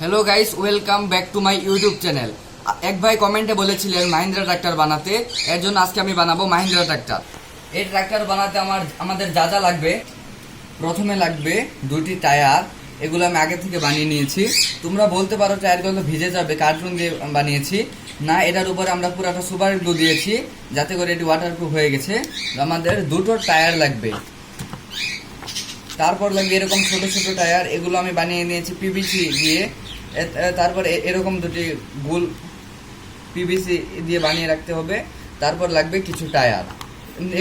Hello guys, welcome back to my YouTube channel. এক ভাই কমেন্টে বলেছিলেন মাহিন্দ্রা ট্রাক্টর বানাতে, এর জন্য আজকে আমি বানাবো মাহিন্দ্রা ট্রাক্টর। এই ট্রাক্টর বানাতে আমাদের যা যা লাগবে, প্রথমে লাগবে দুটি টায়ার। এগুলো আমি আগে থেকে বানিয়ে নিয়েছি। তোমরা বলতে পারো টায়ারগুলো ভিজে যাবে, কার্টুন দিয়ে বানিয়েছি না, এটার উপরে আমরা পুরোটা সুপার গ্লু দিয়েছি যাতে করে এটি ওয়াটারপ্রুফ হয়ে গেছে। আমাদের দুটো টায়ার লাগবে, তারপর লাগবে এরকম ছোট ছোট টায়ার, এগুলো আমি বানিয়ে নিয়েছি পিভিসি দিয়ে। তারপর এরকম দুটি গোল পিভিসি দিয়ে বানিয়ে রাখতে হবে। তারপর লাগবে কিছু টায়ার,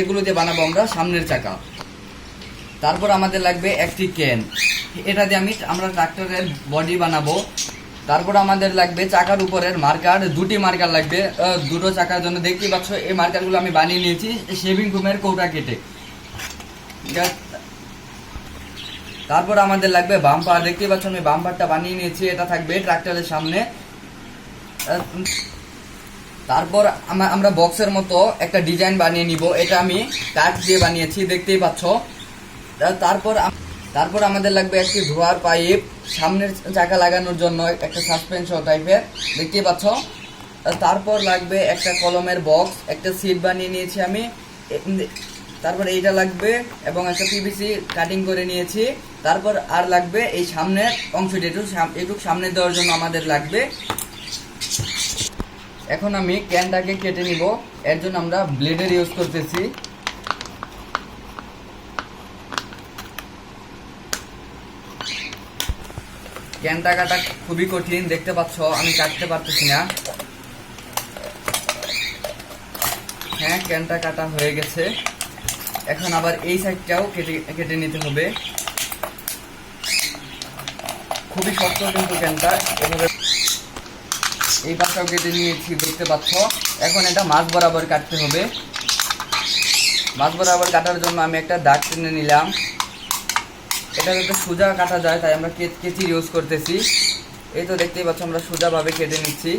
এগুলো দিয়ে বানাবো আমরা সামনের চাকা। তারপর আমাদের লাগবে একটি ক্যান, এটা দিয়ে আমরা ট্রাক্টরের বডি বানাবো। তারপর আমাদের লাগবে চাকার উপরের মার্কার, দুটি মার্কার লাগবে দুটো চাকার জন্য। দেখতেই পাচ্ছ এই মার্কারগুলো আমি বানিয়ে নিয়েছি শেভিং ফোমের কৌটা কেটে। তারপর আমাদের লাগবে বাম্পার, দেখতেই পাচ্ছ আমি বাম্পারটা বানিয়ে নিয়েছি, এটা থাকবে ট্রাক্টরের সামনে। তারপর আমরা বক্সের মতো একটা ডিজাইন বানিয়ে নিব, এটা আমি কাঠ দিয়ে বানিয়েছি, দেখতেই পাচ্ছ। তারপর আমাদের লাগবে একটি ধোয়ার পাইপ, সামনের চাকা লাগানোর জন্য একটা সাসপেনশন টাইপের, দেখতেই পাচ্ছ। তারপর লাগবে একটা কলমের বক্স, একটা সিট বানিয়ে নিয়েছি আমি। তারপর এইটা লাগবে এবং একটা পিভিসি কাটিং করে নিয়েছি। তারপর আর লাগবে এই সামনের অংশটি, একটু সামনে দেওয়ার জন্য আমাদের লাগবে। এখন আমি ক্যানটাকে কেটে নিব, এর জন্য আমরা ব্লেডের ইউজ করতেছি। ক্যানটা কাটা খুবই কঠিন, দেখতে পাচ্ছ আমি কাটতে পারতেছি না। হ্যাঁ, ক্যানটা কাটা হয়ে গেছে। এখন আবার এই সাইডটাও কেটে নিতে হবে, খুবই শক্ত কিন্তু ক্যানটা। এভাবে এই পাশটাও কেটে নিয়েছি, দেখতে পাচ্ছ। এখন এটা মাছ বরাবর কাটতে হবে। মাছ বরাবর কাটার জন্য আমি একটা দাগ টেনে নিলাম, এটা যাতে সোজা কাটা যায় তাই আমরা কেচি ইউজ করতেছি। এই তো দেখতেই পাচ্ছ আমরা সোজাভাবে কেটে নিচ্ছি।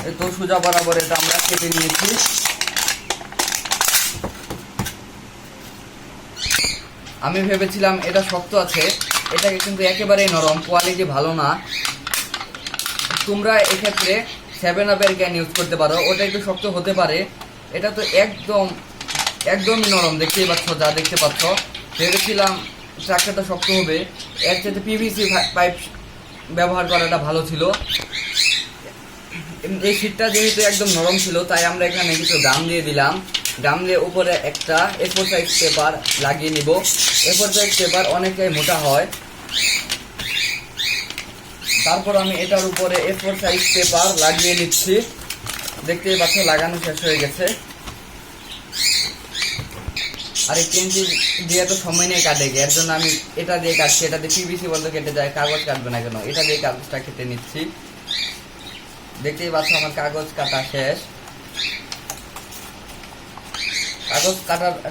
এই তো সোজা বরাবর এটা আমরা কেটে নিয়েছি। আমি ভেবেছিলাম এটা শক্ত আছে, এটা কিন্তু একেবারেই নরম, কোয়ালিটি ভালো না। তোমরা এক্ষেত্রে 7-Up-এর ক্যান ইউজ করতে পারো, ওটা একটু শক্ত হতে পারে। এটা তো একদমই নরম, দেখতেই পাচ্ছ, যা দেখতে পাচ্ছ। ভেবেছিলাম ট্রাক্টরটা শক্ত হবে, এর চাইতে পিভিসি পাইপ ব্যবহার করাটা ভালো ছিল। এই শীটটা যেহেতু একদম নরম ছিল তাই আমরা এখানে কিছু গাম দিয়ে দিলাম। গাম দিয়ে উপরে একটা A4 সাইজ পেপার লাগিয়ে নিব। A4 সাইজ পেপার অনেকটাই মোটা হয়। তারপর আমি এটার উপরে A4 সাইজ পেপার লাগিয়ে নিচ্ছি, দেখতেই পাচ্ছ লাগানো শেষ হয়ে গেছে। আর এই কেঞ্চি দিয়ে তো সময় নিয়ে কাটে, এর জন্য আমি এটা দিয়ে কাটছি। এটা দিয়ে পিভিসি বলতে কেটে যায়, কাগজ কাটবে না কেন, এটা দিয়ে কাগজটা কেটে নিচ্ছি। দেখতেই পাচ্ছ আমার কাগজ কাটা শেষ। কাগজ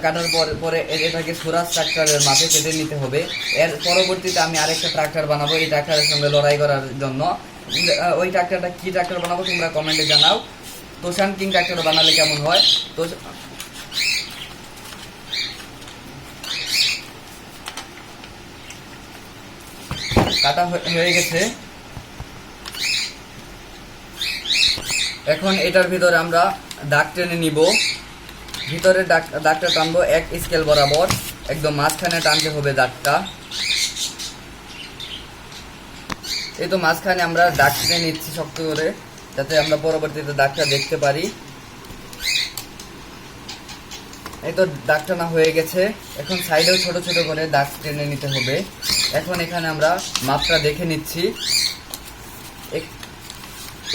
কাটার পরে এটাকে সুরাজ ট্রাক্টরের মাপে কেটে নিতে হবে। এর পরবর্তীতে আমি আরেকটা ট্রাক্টর বানাবো এই ট্রাক্টরের সঙ্গে লড়াই করার জন্য। ওই ট্রাক্টরটা কি ট্রাক্টর বানাবো তোমরা কমেন্টে জানাও। তোষান কিং ট্রাক্টর বানালে কেমন হয়। তো কাটা হয়ে গেছে। এখন এটার ভিতরে আমরা দাগ টেনে নিব। ভিতরে দাগটা টানবো 1 স্কেল বরাবর, একদম মাঝখানে টানতে হবে দাগটা। এই তো মাঝখানে আমরা দাগ টেনে নিচ্ছি শক্ত করে, যাতে আমরা পরবর্তীতে দাগটা দেখতে পারি। এই তো দাগ টানা হয়ে গেছে। এখন সাইডেও ছোট ছোট করে দাগ টেনে নিতে হবে। এখন এখানে আমরা মাপটা দেখে নিচ্ছি।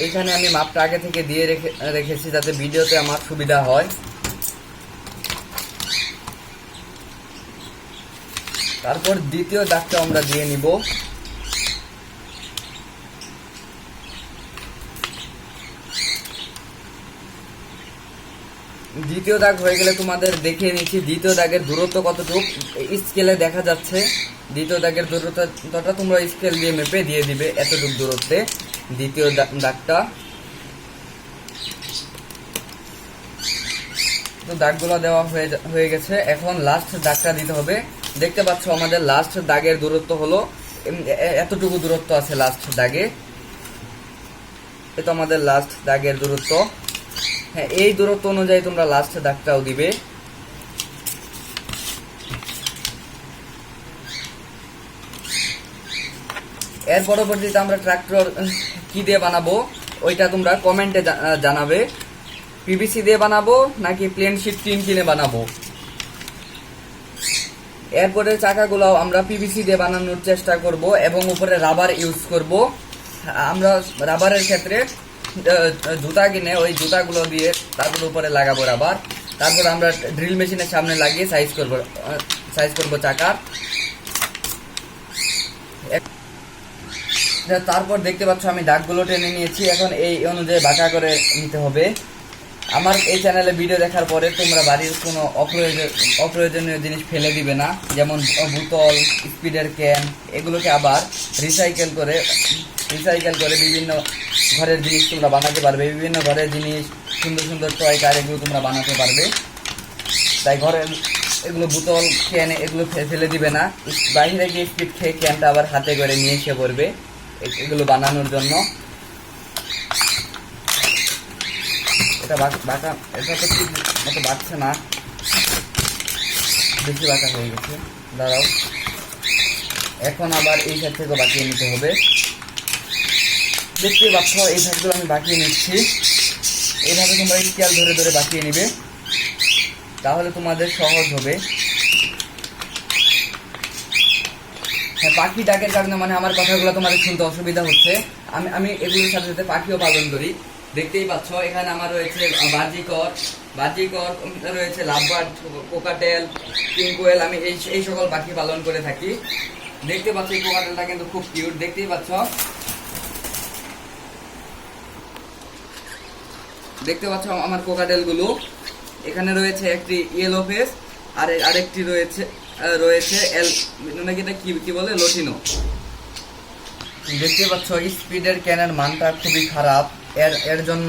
এখানে আমি মাপটা আগে থেকে দিয়ে রেখেছি যাতে ভিডিওতে আমার সুবিধা হয়। তারপর দ্বিতীয় দাগটা আমরা দিয়ে নিব। দ্বিতীয় দাগ হয়ে গেলে তোমাদের দেখিয়ে নিচ্ছি দ্বিতীয় দাগের দূরত্ব কতটুকু স্কেলে দেখা যাচ্ছে। দ্বিতীয় দাগের দূরত্বটা তোমরা স্কেল দিয়ে মেপে দিয়ে দিবে, এতটুকু দূরত্বে দ্বিতীয় দাগটা। তো দাগগুলো দেওয়া হয়ে গেছে। এখন লাস্ট দাগটা দিতে হবে। দেখতে পাচ্ছ আমাদের লাস্ট দাগের দূরত্ব হলো এতটুকু দূরত্ব আছে লাস্ট দাগে। এটা আমাদের লাস্ট দাগের দূরত্ব। হ্যাঁ, এই দূরত্ব অনুযায়ী তোমরা লাস্ট দাগটাও দিবে। এর পরবর্তীতে আমরা ট্রাক্টর কি দিয়ে বানাবো ওইটা তোমরা কমেন্টে জানাবে। পিভিসি দিয়ে বানাবো নাকি প্লেন শিট টিন কিনে বানাবো। এরপরে চাকাগুলো আমরা পিভিসি দিয়ে বানানোর চেষ্টা করব এবং উপরে রাবার ইউজ করব। আমরা রাবারের ক্ষেত্রে জুতা কিনে ওই জুতাগুলো দিয়ে তারপর উপরে লাগাবো রাবার। তারপর আমরা ড্রিল মেশিনের সামনে লাগিয়ে সাইজ করব চাকার। তারপর দেখতে পাচ্ছ আমি দাগগুলো টেনে নিয়েছি। এখন এই অনুযায়ী বাঁকা করে নিতে হবে। আমার এই চ্যানেলে ভিডিও দেখার পরে তোমরা বাড়ির কোনো অপ্রয়োজনীয় জিনিস ফেলে দিবে না, যেমন বোতল, স্পিডের ক্যান, এগুলোকে আবার রিসাইকেল করে বিভিন্ন ঘরের জিনিস তোমরা বানাতে পারবে। বিভিন্ন ঘরের জিনিস, সুন্দর সুন্দর টয় কার, এগুলো তোমরা বানাতে পারবে। তাই ঘরের এগুলো বোতল, ক্যান এগুলো ফেলে দিবে না। বাইরে গিয়ে স্পিড খেয়ে ক্যানটা আবার হাতে করে নিয়ে এসে পড়বে এগুলো বানানোর জন্য। এটা তো ঠিক মতো বাড়ছে না, বেশি বাঁকা হয়ে গেছে। দাঁড়াও, এখন আবার এই সাইড থেকে বাঁকিয়ে নিতে হবে। দেখতে পাচ্ছ এই সাইডগুলো আমি বাঁকিয়ে নিচ্ছি। এইভাবে তোমরা স্কেল ধরে ধরে বাঁকিয়ে নিবে, তাহলে তোমাদের সহজ হবে। হ্যাঁ, পাখি ডাকের কারণে মানে আমার কথাগুলো তোমাদের শুনতে অসুবিধা হচ্ছে। আমি এগুলোর সাথে সাথে পাখিও পালন করি। দেখতেই পাচ্ছ এখানে আমার রয়েছে বাজিকর রয়েছে, লাভবার্ড, কোকাটেল, কিংকোয়েল। আমি এই সকল পাখি পালন করে থাকি। দেখতে পাচ্ছ এই কোকাটেলটা কিন্তু খুব কিউট। দেখতেই পাচ্ছ আমার কোকাটেলগুলো। এখানে রয়েছে একটি ইয়েলো ফেস, আর আরেকটি রয়েছে কি বলে লটিনো। দেখতে পাচ্ছ স্পিডের ক্যানের মানটা খুবই খারাপ। এর জন্য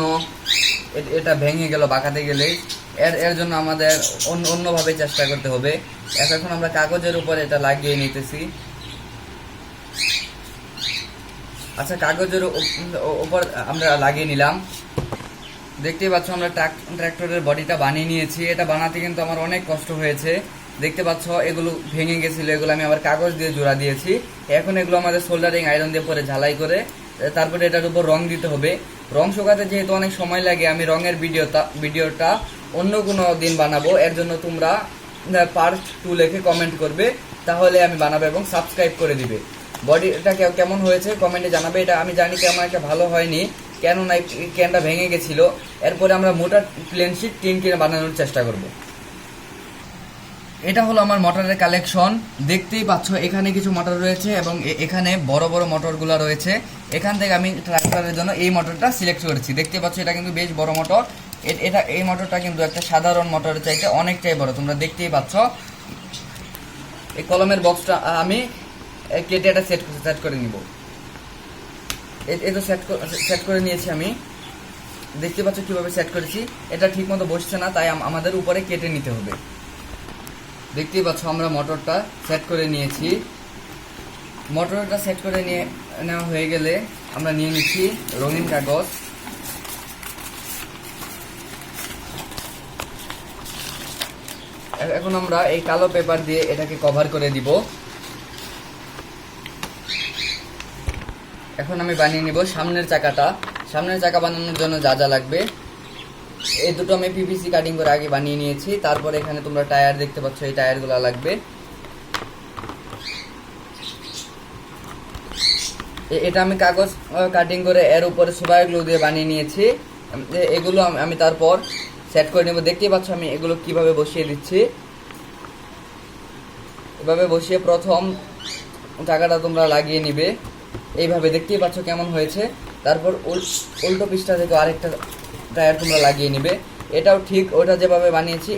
এটা ভেঙে গেল বাঁকাতে গেলে। এর জন্য আমাদের অন্যভাবে চেষ্টা করতে হবে। এখন আমরা কাগজের উপর এটা লাগিয়ে নিতেছি। আচ্ছা, কাগজের উপর আমরা লাগিয়ে নিলাম। দেখতেই পাচ্ছ আমরা ট্রাক্টরের বডিটা বানিয়ে নিয়েছি। এটা বানাতে কিন্তু আমার অনেক কষ্ট হয়েছে। দেখতে পাচ্ছ এগুলো ভেঙে গেছিল, এগুলো আমি আবার কাগজ দিয়ে জোড়া দিয়েছি। এখন এগুলো আমাদের সোল্ডারিং আয়রন দিয়ে পরে ঝালাই করে তারপরে এটার উপর রং দিতে হবে। রং শুকাতে যেহেতু অনেক সময় লাগে, আমি রঙের ভিডিওটা অন্য কোনো দিন বানাবো। এর জন্য তোমরা পার্ট 2 লিখে কমেন্ট করবে, তাহলে আমি বানাবো এবং সাবস্ক্রাইব করে দিবে। বডিটা কেমন হয়েছে কমেন্টে জানাবে। এটা আমি জানি কেমন একটা ভালো হয়নি, কেননা ক্যানটা ভেঙে গেছিল। এরপরে আমরা মোটা প্লেন শিট টিন কিনে বানানোর চেষ্টা করব। এটা হলো আমার মোটরের কালেকশন। দেখতেই পাচ্ছ এখানে কিছু মোটর রয়েছে এবং এখানে বড় বড় মোটরগুলো রয়েছে। এখান থেকে আমি ট্রাক্টরের জন্য এই মোটরটা সিলেক্ট করেছি। দেখতে পাচ্ছ এটা কিন্তু বেশ বড় মোটর। এই মোটরটা কিন্তু একটা সাধারণ মোটরের চাইতে অনেকটাই বড়, তোমরা দেখতেই পাচ্ছ। এই কলমের বক্সটা আমি কেটে এটা সেট করে নিব। এটা সেট করে নিয়েছি আমি। দেখতে পাচ্ছ কিভাবে সেট করেছি। এটা ঠিক মতো বসছে না, তাই আমাদের উপরে কেটে নিতে হবে। দেখতেই পাচ্ছ আমরা মোটরটা সেট করে নিয়েছি। মোটরটা সেট করে নেওয়া হয়ে গেলে আমরা নিয়ে নিচ্ছি রঙিন কাগজ। এখন আমরা এই কালো পেপার দিয়ে এটাকে কভার করে দিব। এখন আমি বানিয়ে নিব সামনের চাকা বানানোর জন্য যা লাগবে। এই দুটো আমি পিভিসি কাটিং করে আগে বানিয়ে নিয়েছি। তারপর এখানে তোমরা টায়ার দেখতে পাচ্ছ, এই টায়ারগুলো লাগবে। এটা আমি কাগজ কাটিং করে এর উপরে সুপার গ্লু দিয়ে বানিয়ে নিয়েছি। এগুলো আমি তারপর সেট করে নেব। দেখতেই পাচ্ছ আমি এগুলো কিভাবে বসিয়ে দিচ্ছি। এভাবে বসিয়ে প্রথম চাকাটা তোমরা লাগিয়ে নিবে এইভাবে। দেখতেই পাচ্ছ কেমন হয়েছে। তারপর উল্টো পৃষ্ঠা থেকে আরেকটা টায়ার তোমরা লাগিয়ে নিবে। এটাও ঠিক ওটা যেভাবে বানিয়েছি